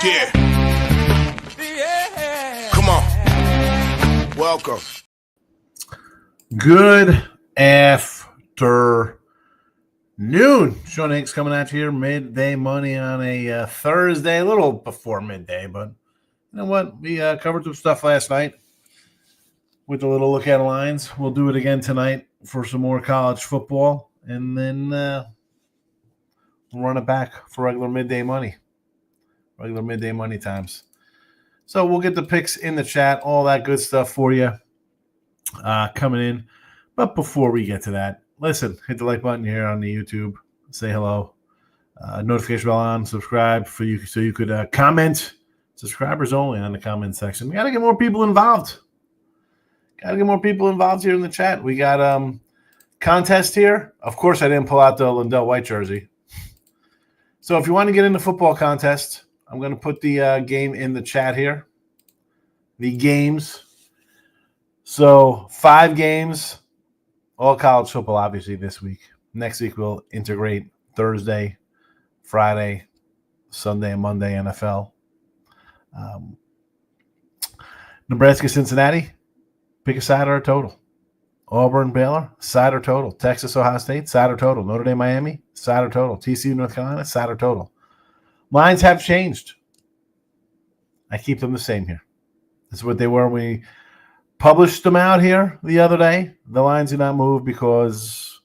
Yeah. Come on. Welcome. Good afternoon. Sean Higgs coming at you here. Midday money on a Thursday. A little before midday, but you know what? We covered some stuff last night with a little look at lines. We'll do it again tonight for some more college football, and then we'll run it back for regular midday money times. So we'll get the picks in the chat, all that good stuff for you coming in. But before we get to that, listen, hit the like button here on the YouTube. Say hello. Notification bell on. Subscribe so you could comment. Subscribers only on the comment section. We got to get more people involved. Here in the chat. We got contest here. Of course, I didn't pull out the Lindell White jersey. So if you want to get in the football contest, I'm going to put the game in the chat here. The games. So 5 games, all college football, obviously, this week. Next week, we'll integrate Thursday, Friday, Sunday, and Monday NFL. Nebraska, Cincinnati, pick a side or a total. Auburn, Baylor, side or total. Texas, Ohio State, side or total. Notre Dame, Miami, side or total. TCU, North Carolina, side or total. Lines have changed. I keep them the same here. This is what they were when we published them out here the other day. The lines do not move because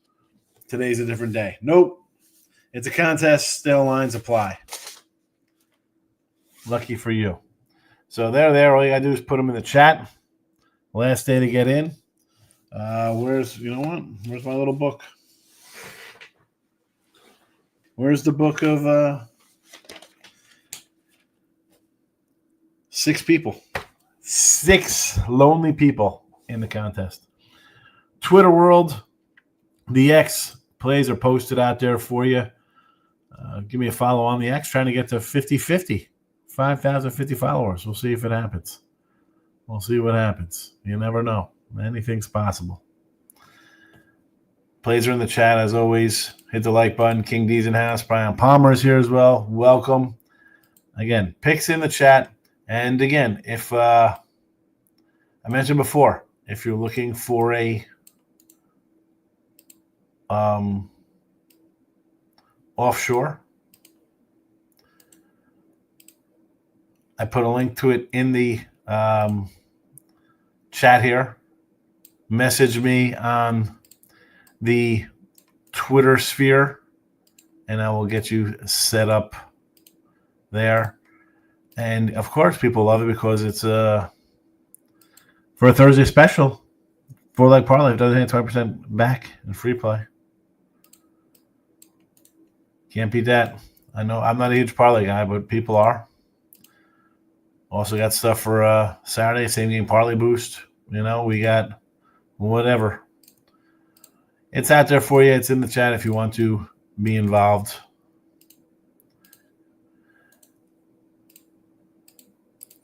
today's a different day. Nope. It's a contest. Still lines apply. Lucky for you. So they're there. All you got to do is put them in the chat. Last day to get in. Where's my little book? Where's the book of 6 people? 6 lonely people in the contest. Twitter world, the X plays are posted out there for you. Give me a follow on the X, trying to get to 50-50, 5,050 followers. We'll see if it happens. We'll see what happens. You never know. Anything's possible. Plays are in the chat as always. Hit the like button. King D's in house. Brian Palmer is here as well. Welcome. Again, picks in the chat. And again, if I mentioned before, if you're looking for a offshore, I put a link to it in the chat here. Message me on the Twitter sphere, and I will get you set up there. And, of course, people love it because it's for a Thursday special, 4-leg parlay, it doesn't hit 20% back in free play. Can't beat that. I know I'm not a huge parlay guy, but people are. Also got stuff for Saturday, same game parlay boost. You know, we got whatever. It's out there for you. It's in the chat if you want to be involved.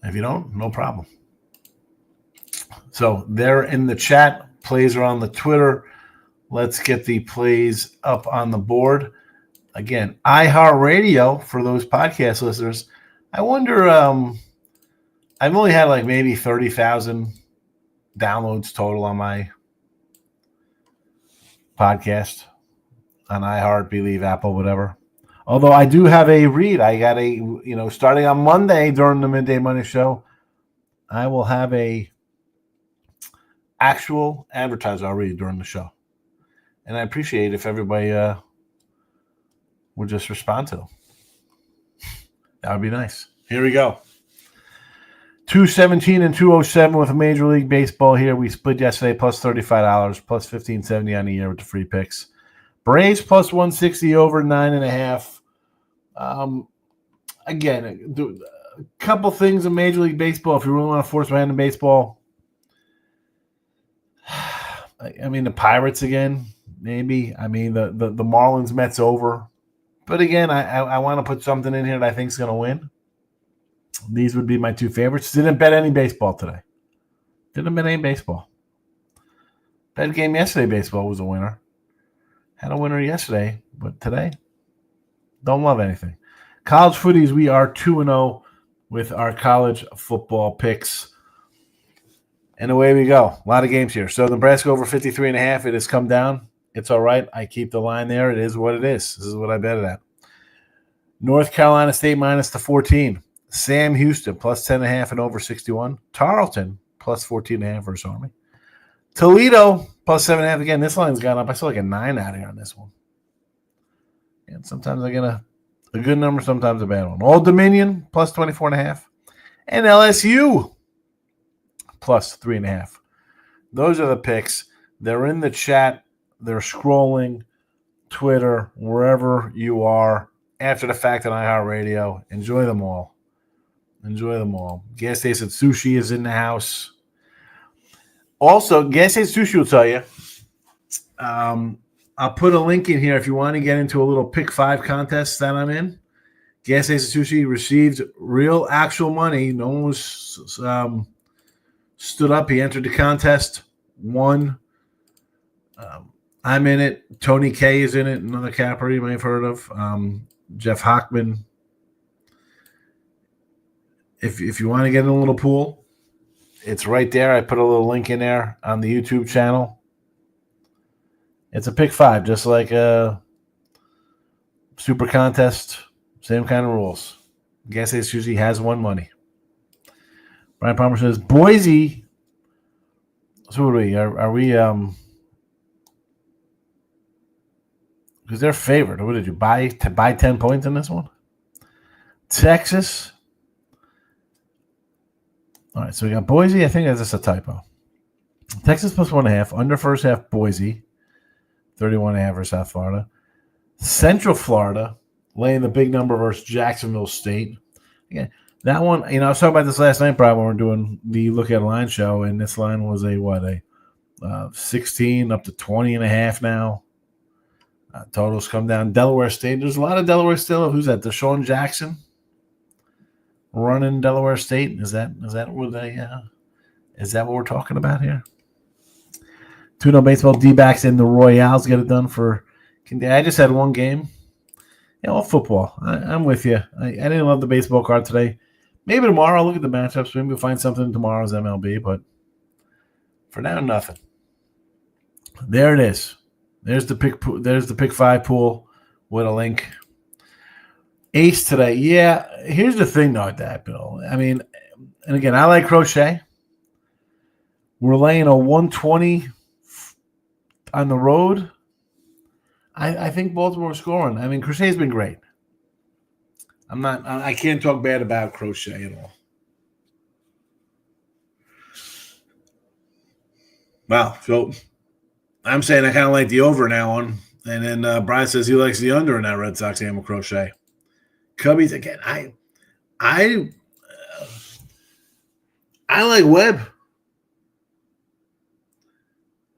If you don't, no problem. So they're in the chat. Plays are on the Twitter. Let's get the plays up on the board. Again, iHeartRadio for those podcast listeners. I wonder, I've only had like maybe 30,000 downloads total on my podcast on iHeart, Believe, Apple, whatever. Although I do have a read. I got starting on Monday during the Midday Money Show, I will have a actual advertiser I'll read during the show. And I appreciate if everybody would just respond to them. That would be nice. Here we go. 217 and 207 with Major League Baseball here. We split yesterday plus $35, plus $15.70 on the year with the free picks. Braves plus 160 over 9.5. Again, a couple things in Major League Baseball. If you really want to force my hand in baseball, I mean, the Pirates again, maybe. I mean, the Marlins, Mets over. But again, I want to put something in here that I think is going to win. These would be my 2 favorites. Didn't bet any baseball today. Didn't bet any baseball. Bet game yesterday, baseball was a winner. Had a winner yesterday, but today, Don't love anything. College footies, we are 2-0 with our college football picks. And away we go. A lot of games here. So Nebraska over 53.5. It has come down. It's all right. I keep the line there. It is what it is. This is what I bet it at. North Carolina State minus the 14. Sam Houston plus 10.5 and over 61. Tarleton plus 14.5 versus Army. Toledo plus 7.5. Again, this line's gone up. I saw like a 9 out here on this one. And sometimes I get a good number, sometimes a bad one. Old Dominion plus 24.5. And LSU plus 3.5. Those are the picks. They're in the chat. They're scrolling Twitter, wherever you are. After the fact on iHeartRadio. Enjoy them all. Enjoy them all. Gas Station Sushi is in the house. Also, Gas Station Sushi will tell you. I'll put a link in here if you want to get into a little pick 5 contest that I'm in. Gas Station Sushi received real actual money. No one was stood up. He entered the contest, won. I'm in it. Tony K is in it. Another capper you may have heard of. Jeff Hockman. If you want to get in a little pool, it's right there. I put a little link in there on the YouTube channel. It's a pick 5, just like a super contest. Same kind of rules. Gas Station Sushi has won money. Brian Palmer says Boise. So what are we? Are we? Because they're favored. What did you buy? To buy 10 points in this one? Texas. All right, so we got Boise. I think that's just a typo. Texas plus 1.5. Under first half, Boise. 31.5 for South Florida. Central Florida laying the big number versus Jacksonville State. Again, that one, I was talking about this last night, Brian, when we were doing the Look at Line show, and this line was a 16 up to 20.5 now. Totals come down. Delaware State. There's a lot of Delaware still. Who's that? Deshaun Jackson running Delaware State. Is that what is that what we're talking about here? 2-0 baseball. D-backs and the Royals get it done for. I just had one game. All football. I'm with you. I didn't love the baseball card today. Maybe tomorrow I'll look at the matchups. Maybe we'll find something in tomorrow's MLB. But for now, nothing. There it is. There's the pick 5 pool with a link. Ace today. Yeah, here's the thing though with that, Bill. I mean, and again, I like Crochet. We're laying a 120 on the road. I think Baltimore scoring. I mean, Crochet's been great. I can't talk bad about Crochet at all. Wow. So I'm saying I kind of like the over now on. And then Brian says he likes the under in that Red Sox game with Crochet. Cubbies, again, I like Webb.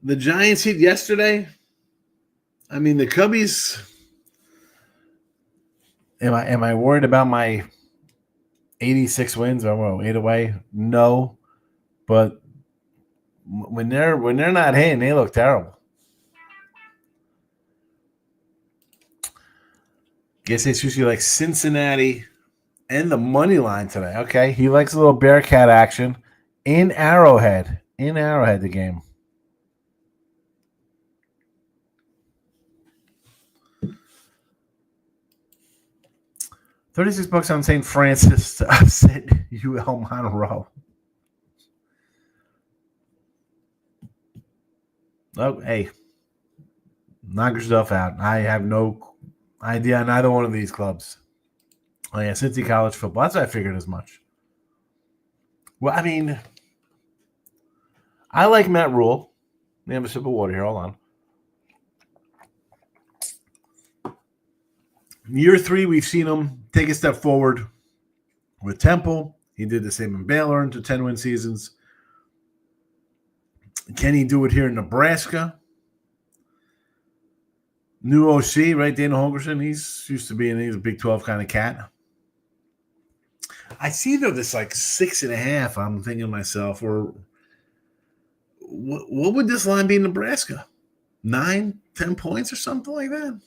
The Giants hit yesterday. I mean, the Cubbies. Am I worried about my 86 wins or 8 away? No, but when they're not hitting, they look terrible. Guess it's usually like Cincinnati and the money line today. Okay, he likes a little Bearcat action in Arrowhead. The game. $36 on St. Francis to upset UL Monroe. Oh, hey, knock yourself out. I have no idea on either one of these clubs. Oh, yeah, Cincy College football. That's what I figured as much. Well, I mean, I like Matt Rule. Let me have a sip of water here. Hold on. Year 3, we've seen him take a step forward with Temple. He did the same in Baylor into 10-win seasons. Can he do it here in Nebraska? New OC, right? Dana Holgerson. He's used to being a Big 12 kind of cat. I see though this like 6.5. I'm thinking to myself, or what would this line be in Nebraska? 9, 10 points or something like that?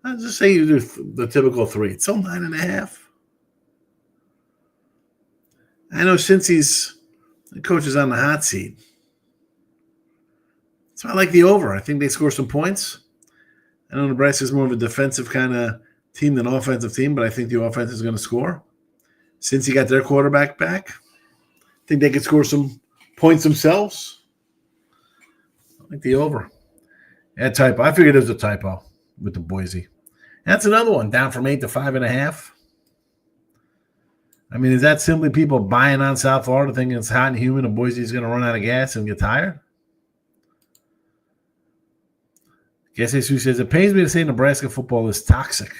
Let's just say you do the typical 3. It's still 9.5. I know since the coach is on the hot seat, so I like the over. I think they score some points. I know Nebraska's more of a defensive kind of team than offensive team, but I think the offense is going to score. Since he got their quarterback back, I think they could score some points themselves. I like the over. Yeah, typo. I figured it was a typo with the Boise. That's another one, down from 8 to 5.5. I mean, is that simply people buying on South Florida thinking it's hot and humid and Boise's going to run out of gas and get tired? Guess Jesus says, it pains me to say Nebraska football is toxic.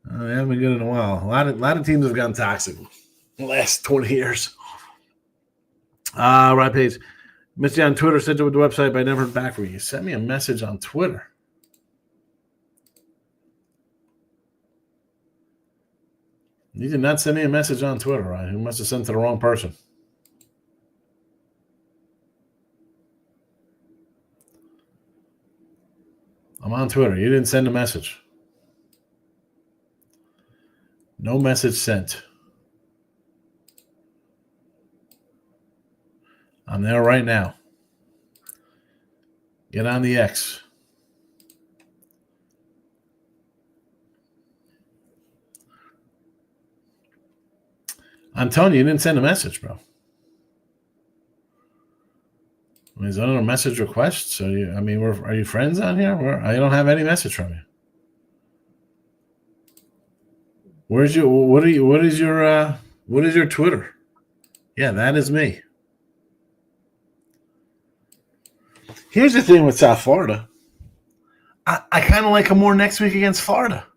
They haven't been good in a while. A lot of teams have gotten toxic in the last 20 years. Right page. Missed you on Twitter, sent you with the website, but I never heard back from you. You sent me a message on Twitter. You did not send me a message on Twitter, right? You must have sent it to the wrong person. I'm on Twitter. You didn't send a message. No message sent. I'm there right now. Get on the X. I'm telling you, you didn't send a message, bro. I mean, is that a message request? So are you friends on here? I don't have any message from you. What is your Twitter? Yeah, that is me. Here's the thing with South Florida. I kind of like them more next week against Florida.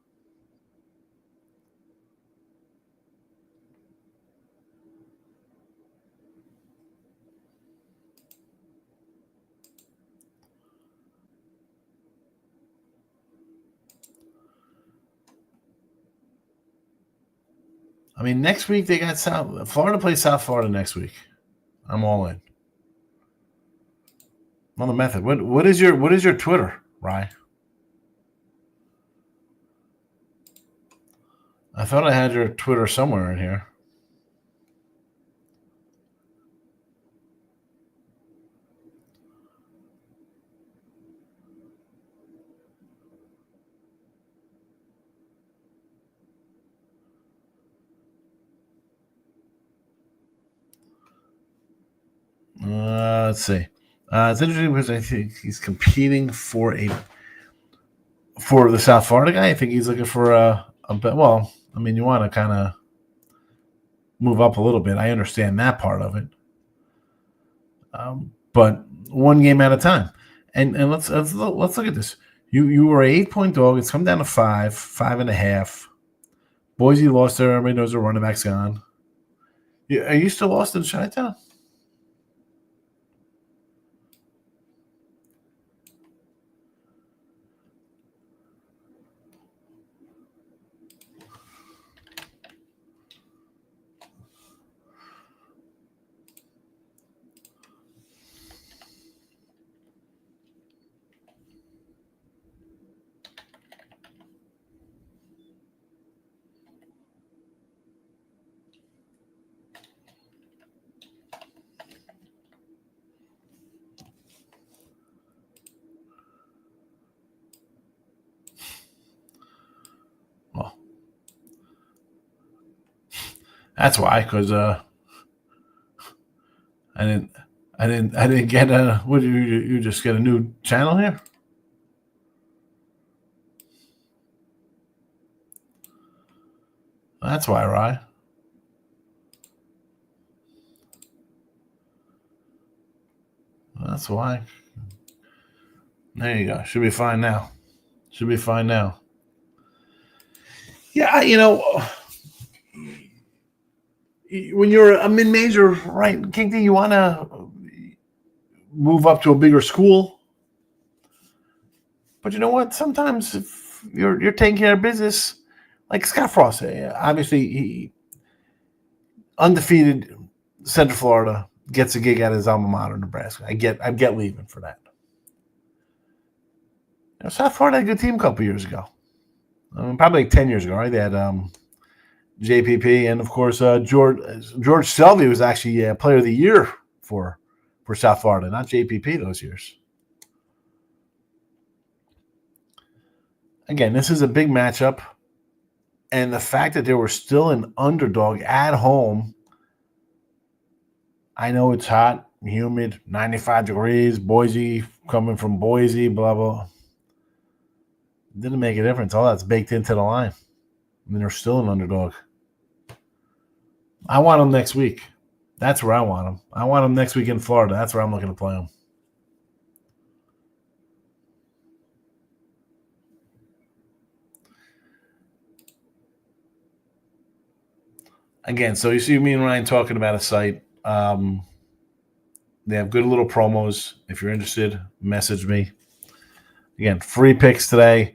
I mean, next week they got Florida plays South Florida next week. I'm all in. On the method. What is your Twitter, Rye? I thought I had your Twitter somewhere in here. Let's see. It's interesting because I think he's competing for the South Florida guy. I think he's looking for a bit. Well, I mean, you want to kind of move up a little bit. I understand that part of it, but one game at a time. And let's look at this. You were an 8-point dog. It's come down to 5.5. Boise lost there. Everybody knows their running back's gone. Are you still lost in Chi-Town? Well, that's why, because I didn't get a. What you just get a new channel here? That's why, right? That's why. There you go. Should be fine now. Yeah, when you're a mid-major, right, King D, you want to move up to a bigger school. But you know what? Sometimes if you're taking care of business, like Scott Frost, obviously he undefeated Central Florida gets a gig at his alma mater, Nebraska. I get leaving for that. South Florida had a good team a couple years ago. Probably like 10 years ago, right? They had JPP, and of course George Selvey was actually Player of the Year for South Florida, not JPP those years. Again, this is a big matchup, and the fact that they were still an underdog at home. I know it's hot, humid, 95 degrees, Boise, coming from Boise, blah, blah. Didn't make a difference. All that's baked into the line. I mean, they're still an underdog. I want them next week. That's where I want them. I want them next week in Florida. That's where I'm looking to play them. Again, so you see me and Ryan talking about a site. They have good little promos. If you're interested, message me. Again, free picks today.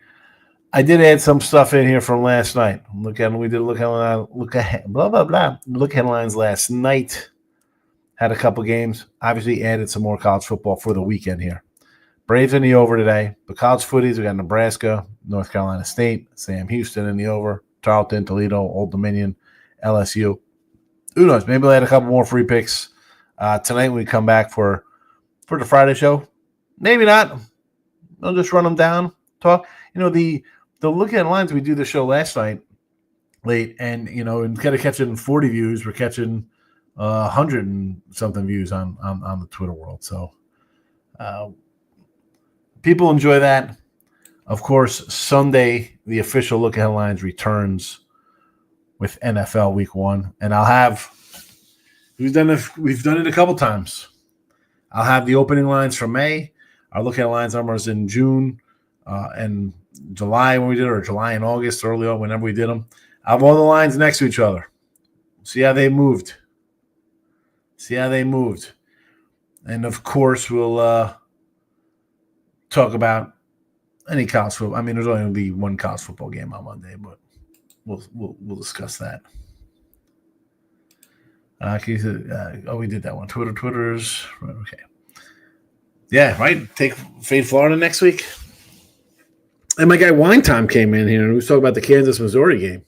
I did add some stuff in here from last night. We did look headlines last night. Had a couple games. Obviously added some more college football for the weekend here. Braves in the over today. The college footies, we got Nebraska, North Carolina State, Sam Houston in the over, Tarleton, Toledo, Old Dominion, LSU. Who knows? Maybe we'll add a couple more free picks tonight when we come back for the Friday show. Maybe not. I'll just run them down, talk. The look at lines, we do the show last night late, and instead of catching 40 views, we're catching 100 and something views on the Twitter world. So people enjoy that. Of course, Sunday, the official look at headlines returns with NFL Week 1, and I'll have we've done it a couple times. I'll have the opening lines for May. Our look at lines numbers in June and July when we did it, or July and August, early on, whenever we did them. I have all the lines next to each other. See how they moved. And, of course, we'll talk about any college football. I mean, there's only going to be one college football game on Monday, but we'll discuss that. We did that one. Twitters. Okay. Yeah, right. Fade Florida next week. And my guy Wine Time came in here and we was talking about the Kansas Missouri game.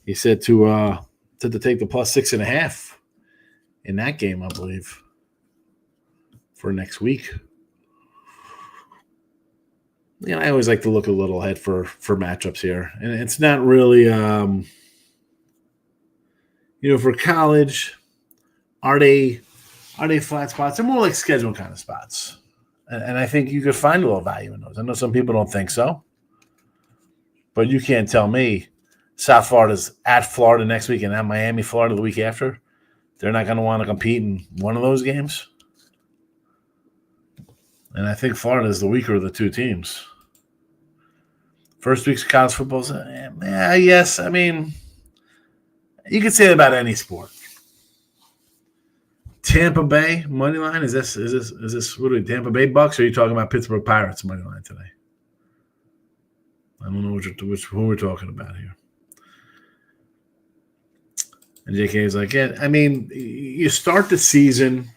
He said to take the plus 6.5 in that game, I believe, for next week. I always like to look a little ahead for matchups here, and it's not really, for college, are they flat spots? They're more like schedule kind of spots. And I think you could find a little value in those. I know some people don't think so. But you can't tell me South Florida's at Florida next week and at Miami, Florida the week after. They're not going to want to compete in one of those games. And I think Florida is the weaker of the two teams. First week's of college football, yes. I mean, you could say that about any sport. Tampa Bay money line, is this what are we, Tampa Bay Bucks, or are you talking about Pittsburgh Pirates money line today? I don't know who we're talking about here. And JK is like, yeah, I mean, you start the season.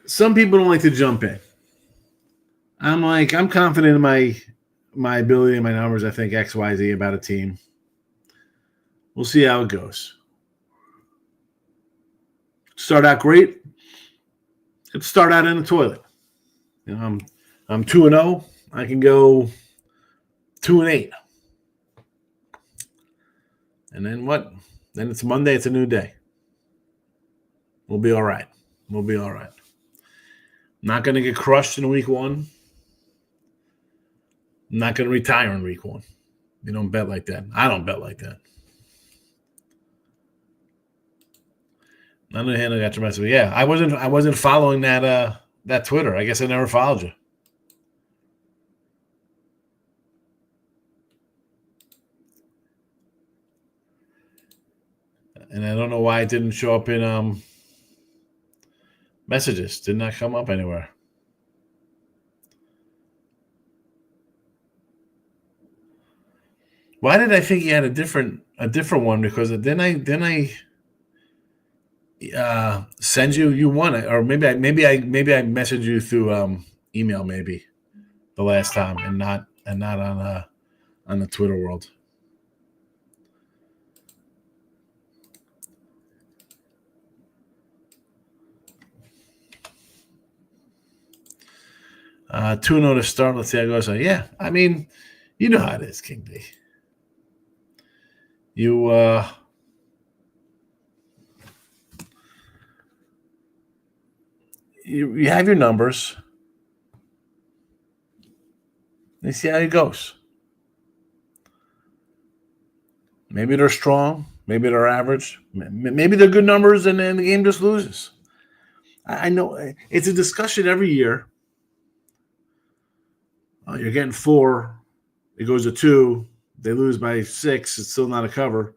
Some people don't like to jump in. I'm confident in my ability and my numbers. I think XYZ about a team. We'll see how it goes. Start out great. Let's start out in the toilet. I'm 2-0. I can go 2-8. And then what? Then it's Monday. It's a new day. We'll be all right. Not going to get crushed in week 1. I'm not going to retire in week 1. You don't bet like that. I don't bet like that. On the other hand, I got your message. Yeah, I wasn't following that Twitter. I guess I never followed you. And I don't know why it didn't show up in messages. Did not come up anywhere. Why did I think you had a different one? Because then I send you one, or maybe I messaged you through email. Maybe the last time, and not on the Twitter world. Tuno to start. Let's see how it goes. Yeah, I mean, you know how it is, King D. You you have your numbers. You see how it goes. Maybe they're strong. Maybe they're average. Maybe they're good numbers, and then the game just loses. I know it's a discussion every year. You're getting 4. It goes to 2. They lose by 6. It's still not a cover.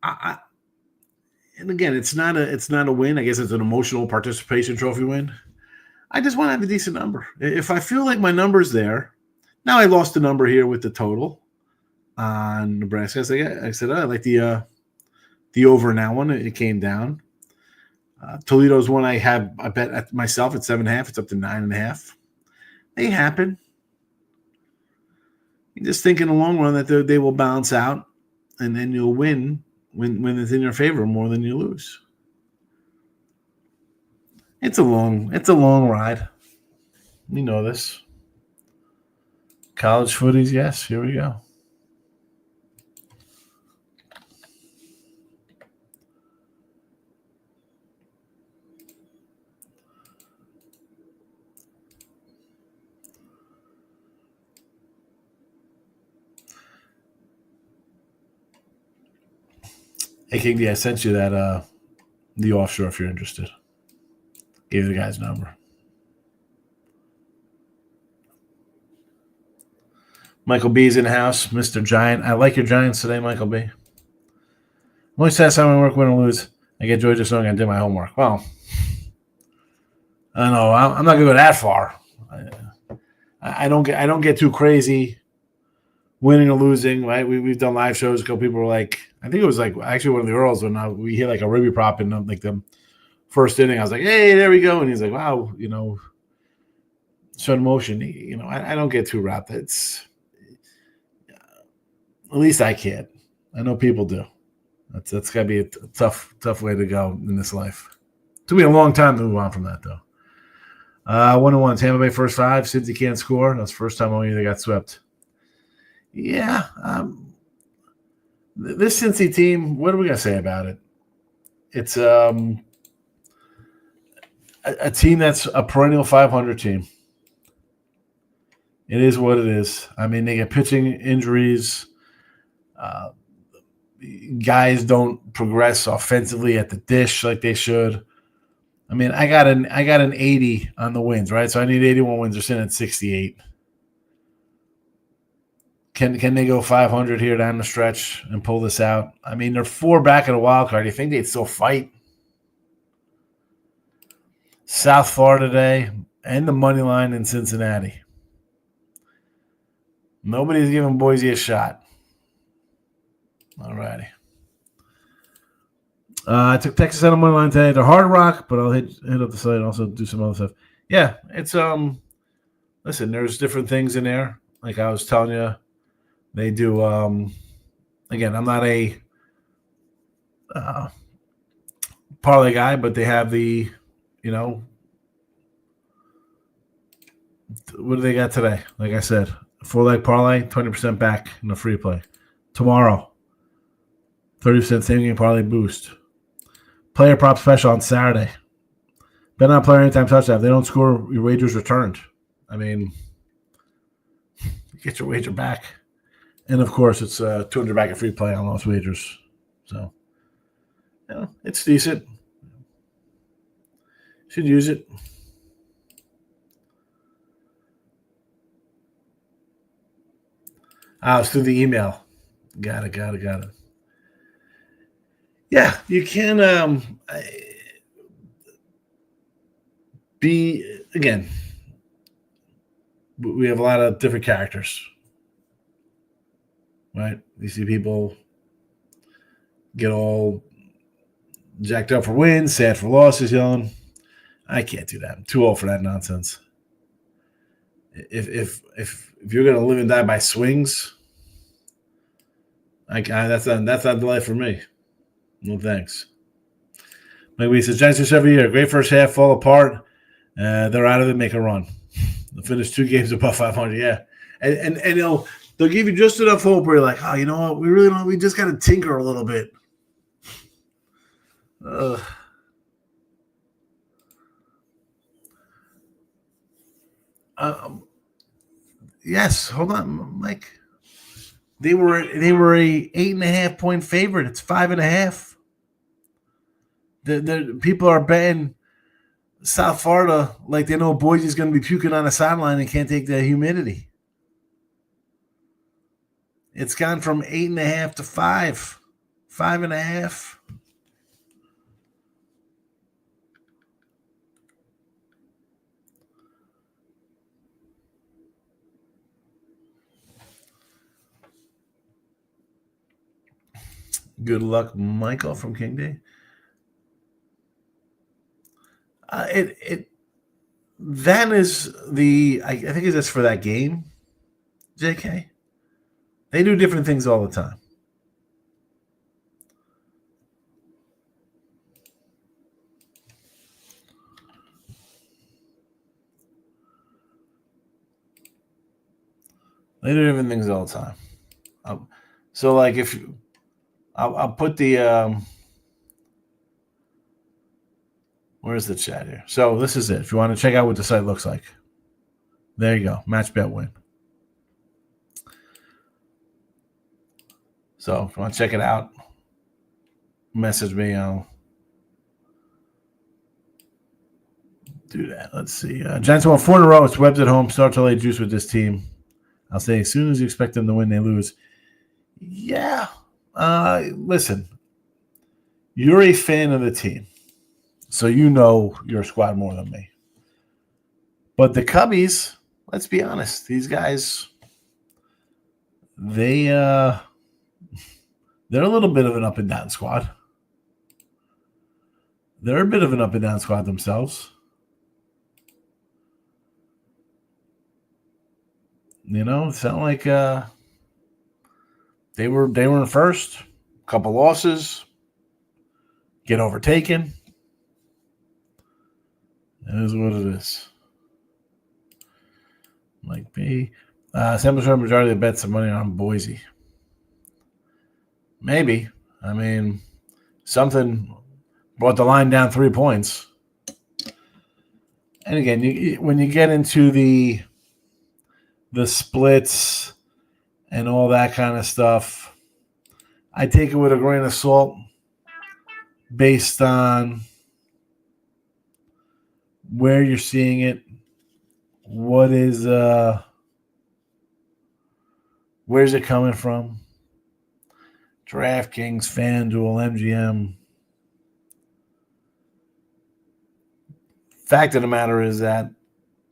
And again, it's not a win. I guess it's an emotional participation trophy win. I just want to have a decent number. If I feel like my number's there, now I lost the number here with the total on Nebraska. I said, I like the over in that one. It came down. Toledo's one I bet at myself at 7.5. It's up to 9.5. They happen. You just think in the long run that they will balance out, and then you'll win when it's in your favor more than you lose. It's a long ride. You know this. College footies, yes. Here we go. Hey, King D, I sent you that the offshore if you're interested. Gave the guy's number. Michael B's in the house, Mr. Giant. I like your Giants today, Michael B. I'm always sad how I work, win or lose. I get joy just knowing I did my homework. Well, I don't know. I'm not going to go that far. I don't get too crazy winning or losing, right? We've done live shows. A couple people were like, I think it was like actually one of the Earls when we hit like a ribby prop in like the first inning. I was like, hey, there we go. And he's like, wow, slow motion. I don't get too wrapped. It's at least I can't. I know people do. That's got to be a tough way to go in this life. It took me a long time to move on from that, though. 1-1, Tampa Bay first 5. Cincy can't score. That's the first time they got swept. Yeah. This Cincy team, what are we going to say about it? It's a team that's a perennial 500 team. It is what it is. I mean, they get pitching injuries. Guys don't progress offensively at the dish like they should. I mean, I got an 80 on the wins, right? So I need 81 wins. They're sitting at 68. Can they go 500 here down the stretch and pull this out? I mean, they're 4 back at a wild card. You think they'd still fight? South Florida today and the money line in Cincinnati. Nobody's giving Boise a shot. All righty. I took Texas on the money line today. They're Hard Rock, but I'll hit up the site and also do some other stuff. Yeah, it's listen, there's different things in there. Like I was telling you, they do again, I'm not a parlay guy, but they have the, what do they got today? Like I said, 4-leg parlay, 20% back in the free play. Tomorrow, 30% same game parlay boost. Player prop special on Saturday. Bet on player anytime touchdown. If they don't score, your wager's returned. I mean, you get your wager back. And, of course, it's 200 back at free play on most wagers. So, it's decent. Should use it. It's through the email. Got it. Yeah, you can be, again, we have a lot of different characters, right? You see people get all jacked up for wins, sad for losses, yelling. I can't do that. I'm too old for that nonsense. If you're gonna live and die by swings, that's not the life for me. No thanks. Like we said, Giants just every year. Great first half, fall apart. They're out of it, make a run. They'll finish 2 games above 500. Yeah, and they'll give you just enough hope where you're like, oh, you know what? We really don't. We just got to tinker a little bit. Yes. Hold on, Mike. They were a 8.5 point favorite. It's 5.5. The people are betting South Florida like they know Boise's going to be puking on a sideline and can't take the humidity. It's gone from 8.5 to 5, 5.5. Good luck, Michael from King Day. That is I think it's just for that game, JK. They do different things all the time. They do different things all the time. So, like, if I'll put the where's the chat here? So this is it. If you want to check out what the site looks like, there you go. Match bet win. So if you want to check it out, message me. I'll do that. Let's see. Giants won 4 in a row. It's Webb's at home. Start to lay juice with this team. I'll say as soon as you expect them to win, they lose. Yeah. Listen, you're a fan of the team, so you know your squad more than me. But the Cubbies, let's be honest, these guys, they're a little bit of an up and down squad. They're a bit of an up and down squad themselves. You know, it's not like they were in first, couple losses, get overtaken. It is what it is. Mike B. Sample share majority of the bets some money on Boise. Maybe. I mean, something brought the line down 3 points. And again, when you get into the splits and all that kind of stuff, I take it with a grain of salt based on where you're seeing it. What is where's it coming from? DraftKings, FanDuel, MGM. Fact of the matter is that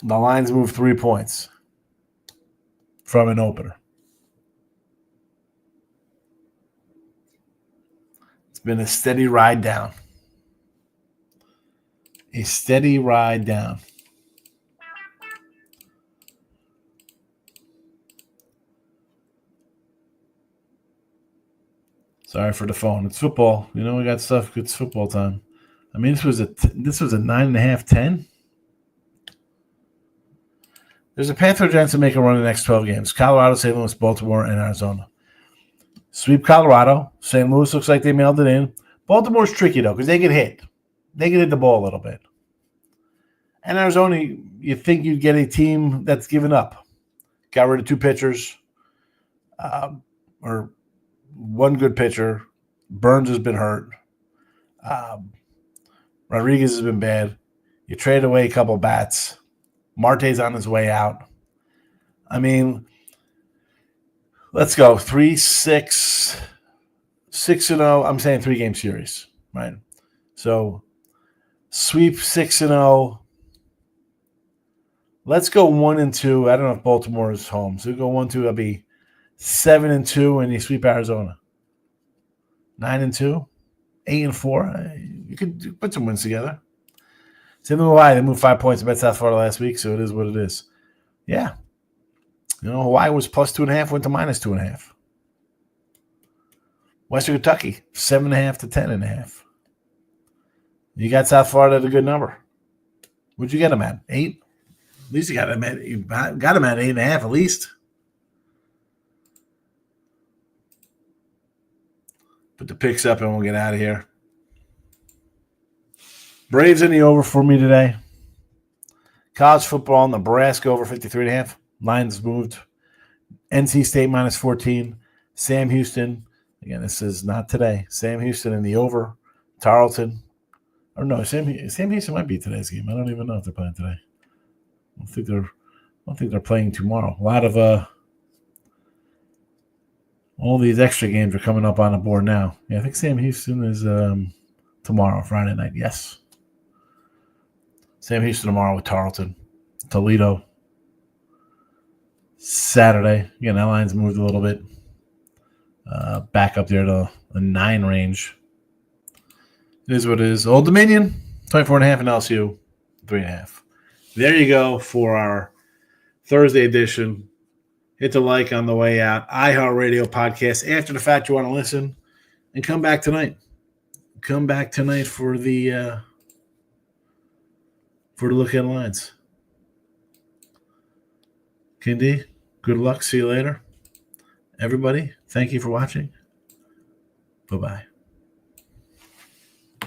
the lines moved 3 points from an opener. It's been a steady ride down. A steady ride down. Sorry for the phone. It's football. You know, we got stuff. It's football time. I mean, this was a 9.5, 10. There's a Panther chance to make a run in the next 12 games. Colorado, St. Louis, Baltimore, and Arizona. Sweep Colorado. St. Louis looks like they mailed it in. Baltimore's tricky, though, because they get hit. They get hit the ball a little bit. And Arizona, you think you'd get a team that's given up. Got rid of 2 pitchers. Or one good pitcher. Burns has been hurt. Rodriguez has been bad. You trade away a couple bats. Marte's on his way out. I mean, let's go 3-6, 6-0. I'm saying 3-game series, right? So sweep 6-0. Let's go 1-2. I don't know if Baltimore is home. So we go 1-2. That'll be 7-2, and you sweep Arizona. 9-2, 8-4. You could put some wins together. Same thing with Hawaii. They moved 5 points. I bet South Florida last week, so it is what it is. Yeah. Hawaii was plus 2.5, went to minus 2.5. Western Kentucky, 7.5 to 10.5. You got South Florida at a good number. What'd you get them at? 8? At least you got them at 8.5 at least. Put the picks up and we'll get out of here. Braves in the over for me today. College football, Nebraska over 53.5. Lines moved. NC State minus 14. Sam Houston. Again, this is not today. Sam Houston in the over. Tarleton. Or no, Sam Houston might be today's game. I don't even know if they're playing today. I don't think they're playing tomorrow. A lot of all these extra games are coming up on the board now. Yeah, I think Sam Houston is tomorrow, Friday night. Yes. Sam Houston tomorrow with Tarleton. Toledo. Saturday. Again, that line's moved a little bit. Back up there to the 9 range. It is what it is. Old Dominion, 24.5, and LSU, 3.5. There you go for our Thursday edition. Hit the like on the way out. iHeartRadio podcast. After the fact, you want to listen, and come back tonight. Come back tonight for the look at lines. Kendi, good luck. See you later. Everybody, thank you for watching. Bye-bye.